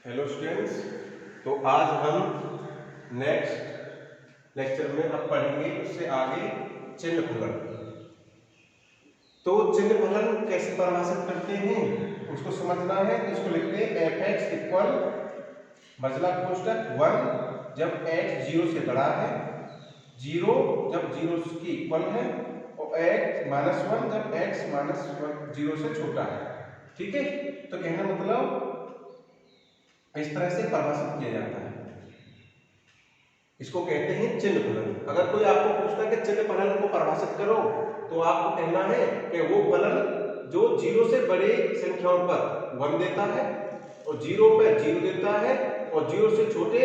Hello students. तो आज हम नेक्स्ट लेक्चर में अब पढ़ेंगे उससे आगे चिन्ह फलन। तो चिन्ह फलन कैसे परिभाषित करते हैं उसको समझना है। तो इसको लिखते हैं एफ एक्स इक्वल मजला कोष्टक 1 जब x 0 से बड़ा है, 0 जब 0 के इक्वल है और x -1 जब x -0 से छोटा है। ठीक है, तो कहने मतलब इस तरह से परिभाषित किया जाता है। इसको कहते हैं चिन्ह फलन। अगर कोई आपको पूछता है कि चिन्ह फलन को परिभाषित करो, तो आपको कहना है कि वो फलन जो 0 से बड़े संख्याओं पर 1 देता है और 0 पर 0 देता है और 0 से छोटे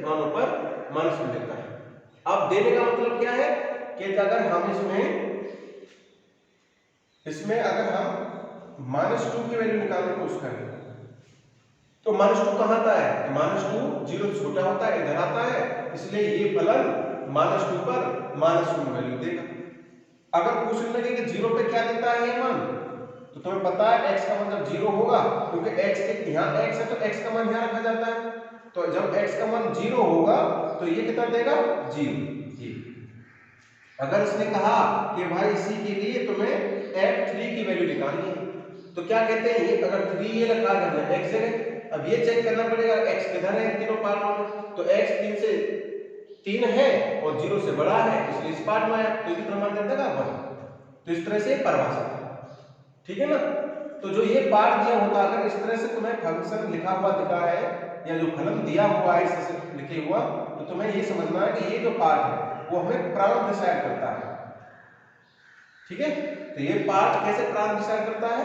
मानों पर -1 देता है। अब देने का मतलब क्या है कि अगर हम इसमें अगर हम -2 की वैल्यू निकालने की कोशिश करें तो -2 कहां आता है? -2 0 से छोटा होता है, इधर आता है, इसलिए ये फलन -2 पर -1 वैल्यू देगा। अगर पूछने लगे कि 0 पे क्या देता है ये मान, तो तुम्हें पता है x का मान जब 0 होगा, क्योंकि x के यहाँ x है तो x का मान यहाँ रखा जाता है, तो जब x का मान 0 होगा तो ये कितना देगा? 0। अगर इसने कहा कि भाई इसी के लिए तुम्हें f3 की वैल्यू निकालनी है, तो क्या कहते हैं, ये अगर 3 ये रखा है हमने x जगह, अब ये चेक करना पड़ेगा x किधर है तीनों पार्टों में, तो x 3 है और 0 से बड़ा है, इसलिए इस पार्ट में आया, तो कितना मान दे देगा 1। तो इस तरह से परिभाषित है, ठीक है ना। तो जो ये पार्ट दिया होता, अगर इस तरह से तुम्हें फंक्शन लिखा हुआ दिखा है या जो फलन दिया हुआ है इससे लिखे हुआ, तो तुम्हें ये समझना है कि ये जो पार्ट है वो हमें प्रांत डिसाइड करता है। ठीक है, तो ये पार्ट कैसे प्रांत डिसाइड करता है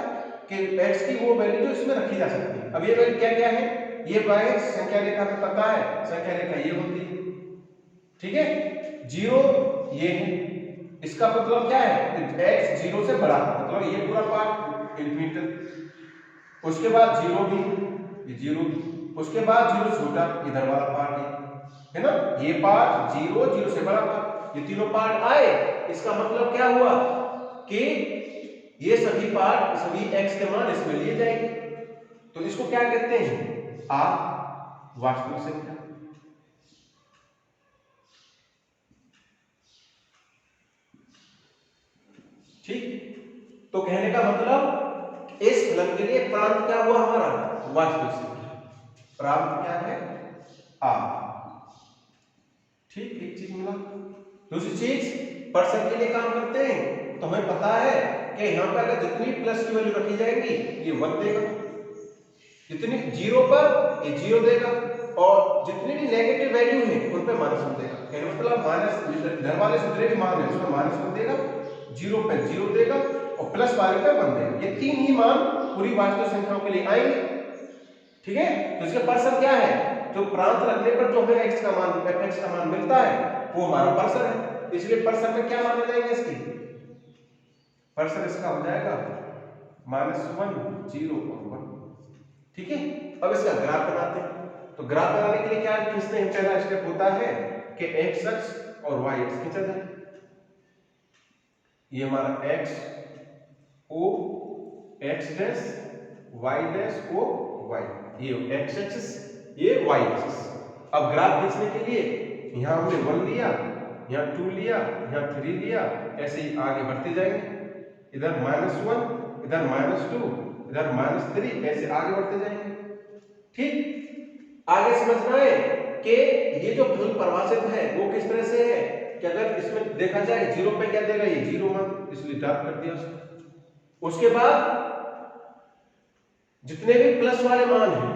कि x की वो वैल्यू जो इसमें रखी जा सकती है। अब ये वैल्यू क्या क्या है, ये y संख्या रेखा में पता है, संख्या रेखा ये होती है। ठीक है, 0 ये है, इसका मतलब क्या है कि x 0 से बड़ा, मतलब ये पूरा पार्ट इंफिनिट। उसके बाद 0 भी, ये 0, उसके बाद 0 छोटा, इधर वाला पार्ट है ना, ये पार्ट 0 से बड़ा पार्ट, ये तीनों पार्ट आए। इसका मतलब क्या हुआ कि ये सभी पार्ट सभी x के मान इसमें लिए जाएंगे, तो इसको क्या कहते हैं? वास्तविक संख्या। ठीक, तो कहने का मतलब इस फलन के लिए प्रांत क्या हुआ हमारा? वास्तविक संख्या। प्रांत क्या है? ठीक, एक चीज मिला। दूसरी चीज परसेंट के लिए काम करते हैं, तो हमें पता है कि यहाँ पर अगर जितनी प्लस की वैल्यू रखी जाएगी ये 1 देगा, जितनी 0 पर ये 0 देगा, और जितनी भी नेगेटिव वैल्यू है उन पे -1 देगा। कहने मतलब माइनस घर वाले से जितने भी मान है उसमें -1 देगा, 0 पे 0 देगा और प्लस वाले पे 1 देगा। ये तीन ही मान पूरी वास्तविक संख्याओं के लिए आएंगे। ठीक है, तो इसका पर्सन क्या है? जो प्रांत रखने पर जो हमें x का मान fx का मान मिलता है वो हमारा पर्सन है, इसलिए पर्सन में क्या माने जाएंगे इसके? पर्सन इसका हो जाएगा -1 0 और 1। ठीक है, अब इसका ग्राफ बनाते हैं। तो ग्राफ बनाने के लिए क्या खींचते हैं? पहला स्टेप होता है कि x अक्ष और y अक्ष खींचा जाए। ये हमारा x o x dash y dash o y, ये x एक्सिस ये y एक्सिस। अब ग्राफ खींचने के लिए यहां हमने 1 लिया, यहां 2 लिया, यहां 3 लिया, ऐसे ही आगे बढ़ते जाएंगे, इधर -1, इधर -2, इधर -3, ऐसे आगे बढ़ते जाएंगे। ठीक, आगे समझना है कि ये जो फलन परिभाषित है वो किस तरह से है कि अगर इसमें देखा जाए 0 पे क्या देगा, ये 0 मान, इसलिए ड्रॉप कर दिया उसको। उसके बाद जितने भी प्लस वाले मान हैं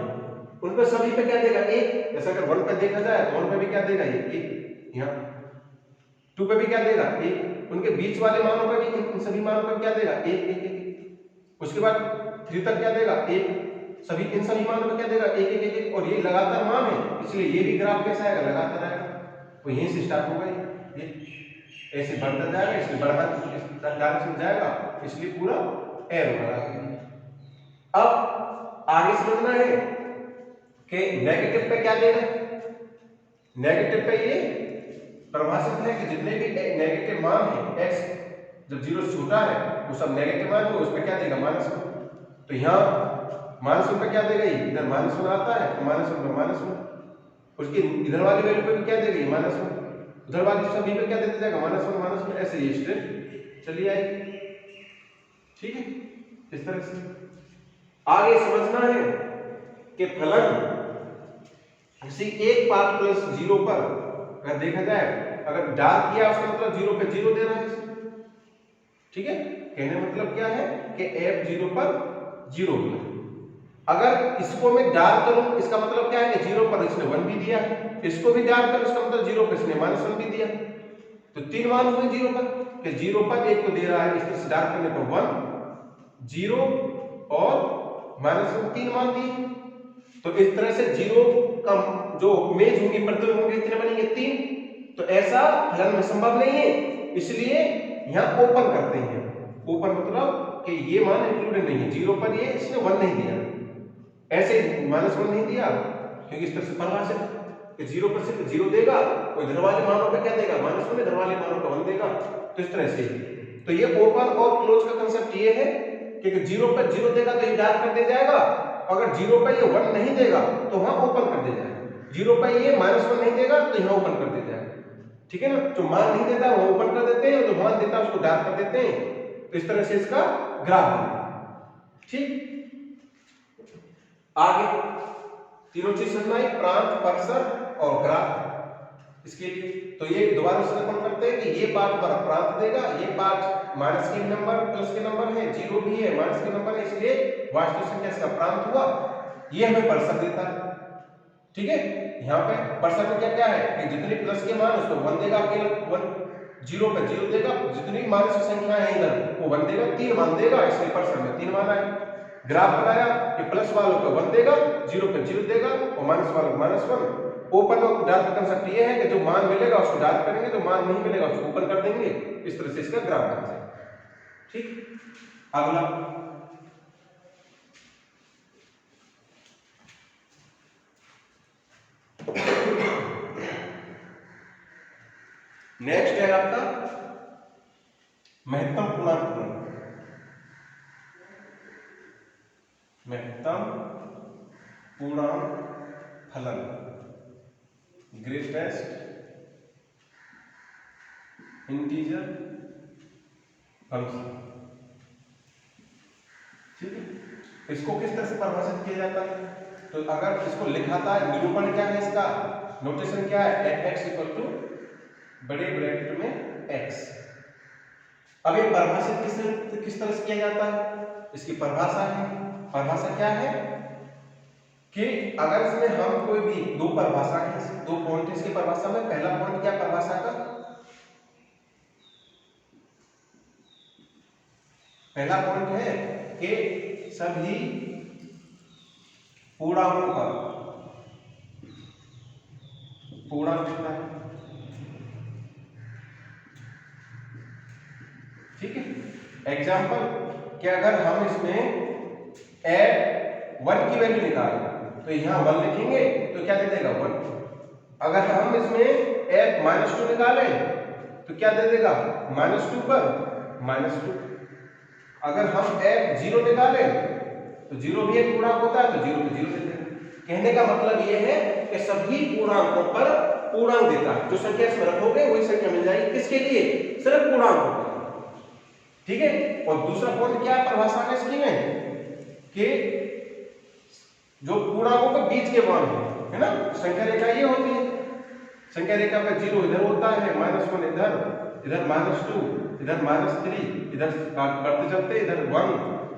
उन पे सभी पे क्या देगा? 1। जैसे अगर 1 पे देखा जाए तो 1 पे भी क्या देगा? ये 1। यहाँ 2 पे भी क्या देगा? 1। उनके बीच वाले मानों पे भी, इन सभी मानों पे क्या देगा? 1 1 1। उसके बाद 3 तक क्या देगा? 1। सभी इन सभी मानों पे क्या देगा? 1 1 1 1। और ये लगातार मान है, इसलिए ये भी ग्राफ कैसा आएगा? लगातार आएगा। तो यहीं से स्टार्ट होगा, ये ऐसे बढ़ता जाएगा, इसलिए बढ़ा इस डायरेक्शन जाएगा, इसलिए पूरा एरो बना। अब आगे समझना है कि नेगेटिव पे क्या देगा? नेगेटिव पे ये परिभाषित है कि जितने भी नेगेटिव मान है x जब 0 से छोटा है वो सब नेगेटिव मान है, उस पे क्या देगा? -1। तो यहाँ -1 पे क्या देगा, इधर -1 आता है तो -1 पे -1, उसकी इधर वाली वैल्यू पे भी क्या देगी, -1, उधर वाली सभी पे क्या देते जाएगा, -1, ऐसे ये स्टेप चली आएगी। ठीक है, इस तरह से आगे समझना है कि फलन किसी एक पार्ट प्लस 0 पर अगर देखा जाए, अगर डार्क किया उसका मतलब 0 पे 0 दे रहा है। ठीक है, कहने मतलब क्या है कि f 0 पर 0 मिला। अगर इसको मैं डार्क करूं इसका मतलब क्या है कि 0 पर इसने 1 भी दिया, इसको भी डार्क करूं इसका मतलब 0 पर इसने -1 भी दिया, तो 3 मान हुए 0 पर, कि 0 पर एक को दे रहा है, इस तरह से डार्क करने पर 1 0 और -1 3 मान दिए। तो इस तरह से 0 का जो इमेज होंगे, प्रतिबिंब होंगे, कितने बनेंगे, 3। तो ऐसा फलन में संभव नहीं है, इसलिए यहां ओपन करते हैं। ओपन मतलब कि ये मान इंक्लूडेड नहीं है, 0 पर ये इसने 1 नहीं दिया, ऐसे -1 नहीं दिया, क्योंकि इस तरह से परिभाषित कि 0 पर सिर्फ 0 देगा, और इधर वाले मानों पे क्या देगा, -1, इधर वाले मानों पे 1 देगा। तो इस तरह से तो ये ओपन और क्लोज का कांसेप्ट ये है कि 0 पर 0 देगा तो ये डार्क कर दे जाएगा, अगर 0 पर ये 1 नहीं देगा तो वहां ओपन कर दे जाएगा, 0 पर ये -1 नहीं देगा तो यहां ओपन कर दे जाएगा। ठीक है ना, जो मान नहीं देता वो ओपन कर देते हैं, जो मान देता है उसको डार्क कर देते हैं। तो इस तरह से इसका ग्राफ बनेगा। ठीक, आगे तीनों चीज समझना है, प्रांत, स्पर्शक और ग्राफ। इसके लिए तो ये दोबारा से अपन करते हैं कि ये पार्ट पर प्रांत देगा, ये पार्ट माइनस के नंबर प्लस के नंबर है, 0 भी है, माइनस के नंबर है, इसलिए वास्तविक संख्या इसका प्रांत हुआ। ये हमें स्पर्शक देता है। ठीक है, यहाँ पे स्पर्शक में क्या क्या है कि जितने प्लस के मान उसको 1 देगा, अकेला 1, 0 पे 0 देगा, जितनी माइनस की संख्या है इधर वो 1 देगा, 3 मान देगा, इसलिए स्पर्शक में 3 मान आए। ग्राफ बनाया कि प्लस वालों पे 1 देगा, 0 पे 0 देगा और माइनस वालों -1। ओपन और डार्क का कांसेप्ट ये है कि जो मान मिलेगा उसको डार्क करेंगे, जो मान नहीं मिलेगा उसको ओपन कर देंगे। इस तरह से इसका ग्राफ बन जाएगा। ठीक, अगला नेक्स्ट है आपका महत्तम पूर्णांक फलन। महत्तम पूर्णांक फलन, ग्रेटेस्ट इंटीजर फंक्शन। ठीक है, इसको किस तरह से परिभाषित किया जाता है, तो अगर इसको लिखाता है, निरूपण क्या है इसका, नोटेशन क्या है, f(x) = बड़े ब्रैकेट में x। अब ये परिभाषित किस तरह से किया जाता है, इसकी परिभाषा है। परिभाषा क्या है कि अगर इसमें हम कोई भी दो परिभाषा है, दो पॉइंट है इसकी परिभाषा में। पहला पॉइंट क्या परिभाषा का, पहला पॉइंट है कि सभी पूर्णांकों का पूर्णांक कितना है। ठीक है, एग्जाम्पल कि अगर हम इसमें f(1) की वैल्यू निकालें तो यहां 1 लिखेंगे तो क्या दे देगा, 1। अगर हम इसमें f(-2) निकालें तो क्या दे देगा, -2 पर -2। अगर हम f(0) निकालें तो 0 भी एक पूर्णांक होता है तो 0 पे 0 दे देगा। कहने का मतलब यह है कि सभी पूर्णांकों पर पूर्णांक देता है, जो संख्या इसमें रखोगे वही संख्या मिल जाएगी, किसके लिए, सिर्फ पूर्णांकों के। ठीक है, और दूसरा पॉइंट क्या है परिभाषा में इसकी में कि जो पूर्णांकों के बीच के मान है ना, संख्या रेखा ये होती है, संख्या रेखा पे 0 इधर होता है, -1 इधर, इधर -2, इधर -3, इधर बढ़ते चलते, इधर 1,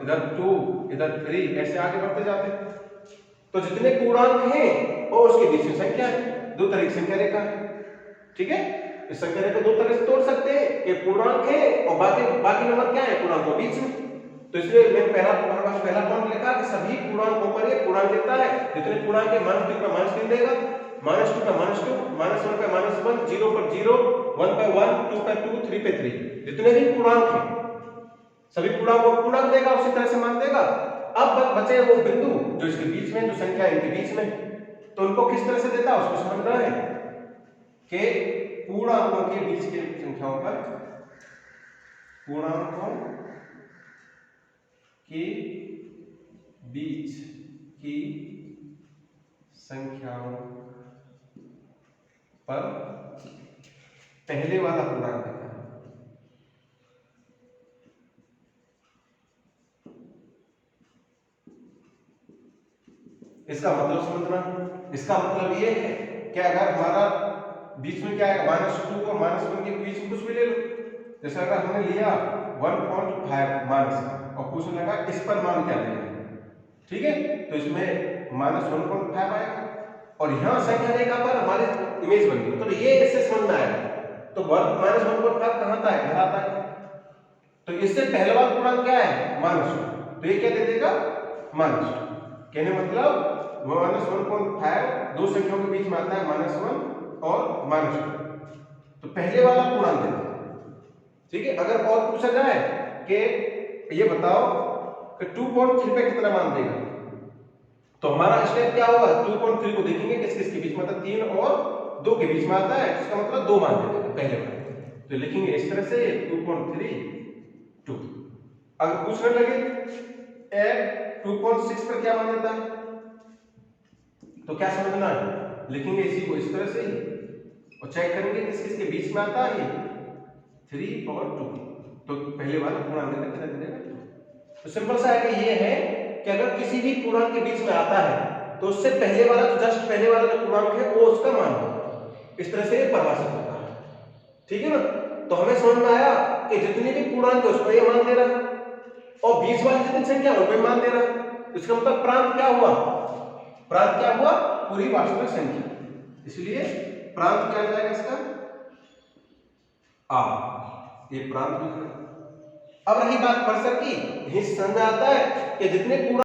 इधर 2, इधर 3, ऐसे आगे बढ़ते जाते हैं। तो जितने पूर्णांक हैं और उसके बीच में संख्या है, दो तरह की संख्या रेखा है। ठीक है, इस संख्या रेखा दो तरह से तोड़ सकते हैं, एक पूर्णांक है और बाकी नंबर क्या है, पूर्णांकों बीच में। तो इसलिए मैंने पहला पॉइंट लिखा कि सभी पूर्णांकों पर ये पूर्णांक देता है, जितने पूर्णांक है -3 पे -3 देगा, -2 पे -2, -1 पे -1, 0 पर 0, 1 पे 1, 2 पे 2, 3 पे 3, जितने भी पूर्णांक हैं सभी पूर्णांकों को पूर्णांक देगा, उसी तरह से मान देगा। अब बचे वो बिंदु जो इसके बीच में, जो संख्या इनके बीच में, तो उनको किस तरह से देता है उसको समझना है कि पूर्णांकों के बीच के संख्याओं पर, पूर्णांकों के बीच की संख्याओं पर पहले वाला पूर्णांक देता है। इसका मतलब समझना, इसका मतलब ये है कि अगर हमारा बीच में क्या है, -2 और -1 के बीच में कुछ भी ले लो, जैसे अगर हमने लिया 1.5 माइनस और पूछने लगा इस पर मान क्या देना है, ठीक है, तो इसमें -1.5 आएगा और यहाँ संख्या रेखा पर हमारी इमेज बन गई, तो ये इससे समझ में आएगा। तो -1.5 कहाँ आता है, इधर आता है, तो इससे पहले वाला पूर्णांक क्या है, -2, तो ये क्या दे देगा, -2। कहने मतलब -1.5 दो संख्याओं के बीच में आता है, -1 और -2, तो पहले वाला पूर्णांक देते हैं, ठीक है। अगर और पूछा जाए कि ये बताओ कि 2.3 पे कितना मान देगा, तो हमारा स्टेप क्या होगा, 2.3 को देखेंगे किस किस के बीच में आता है, 3 और 2 के बीच में आता है, इसका मतलब 2 मान दे देगा पहले वाले, तो लिखेंगे इस तरह से 2.32। अगर पूछने लगे 2.6 पर क्या मान देता है, तो क्या समझना है, लिखेंगे इसी को इस तरह से ही और चेक करेंगे किस किस के बीच में आता है, 3 और 2, तो पहले वाला पूर्णांक देता कितना दे देगा। तो सिंपल सा है कि ये है कि अगर किसी भी पूर्णांक के बीच में आता है तो उससे पहले वाला, तो जस्ट पहले वाला जो पूर्णांक है वो उसका मान होगा, इस तरह से ये परिभाषित होता है, ठीक है ना। तो हमें समझ में आया कि जितनी भी पूर्णांक है उसको ये मान दे रहा है और बीच वाली जितनी संख्या उनको मान दे रहा है, इसका मतलब प्रांत क्या हुआ, प्रांत क्या हुआ, पूरी वास्तविक संख्या, इसलिए प्रांत क्या आ जाएगा इसका, ये प्रांत भी। अब रही बात परसर की, यही समझ में आता है कि जितने पूर्णांक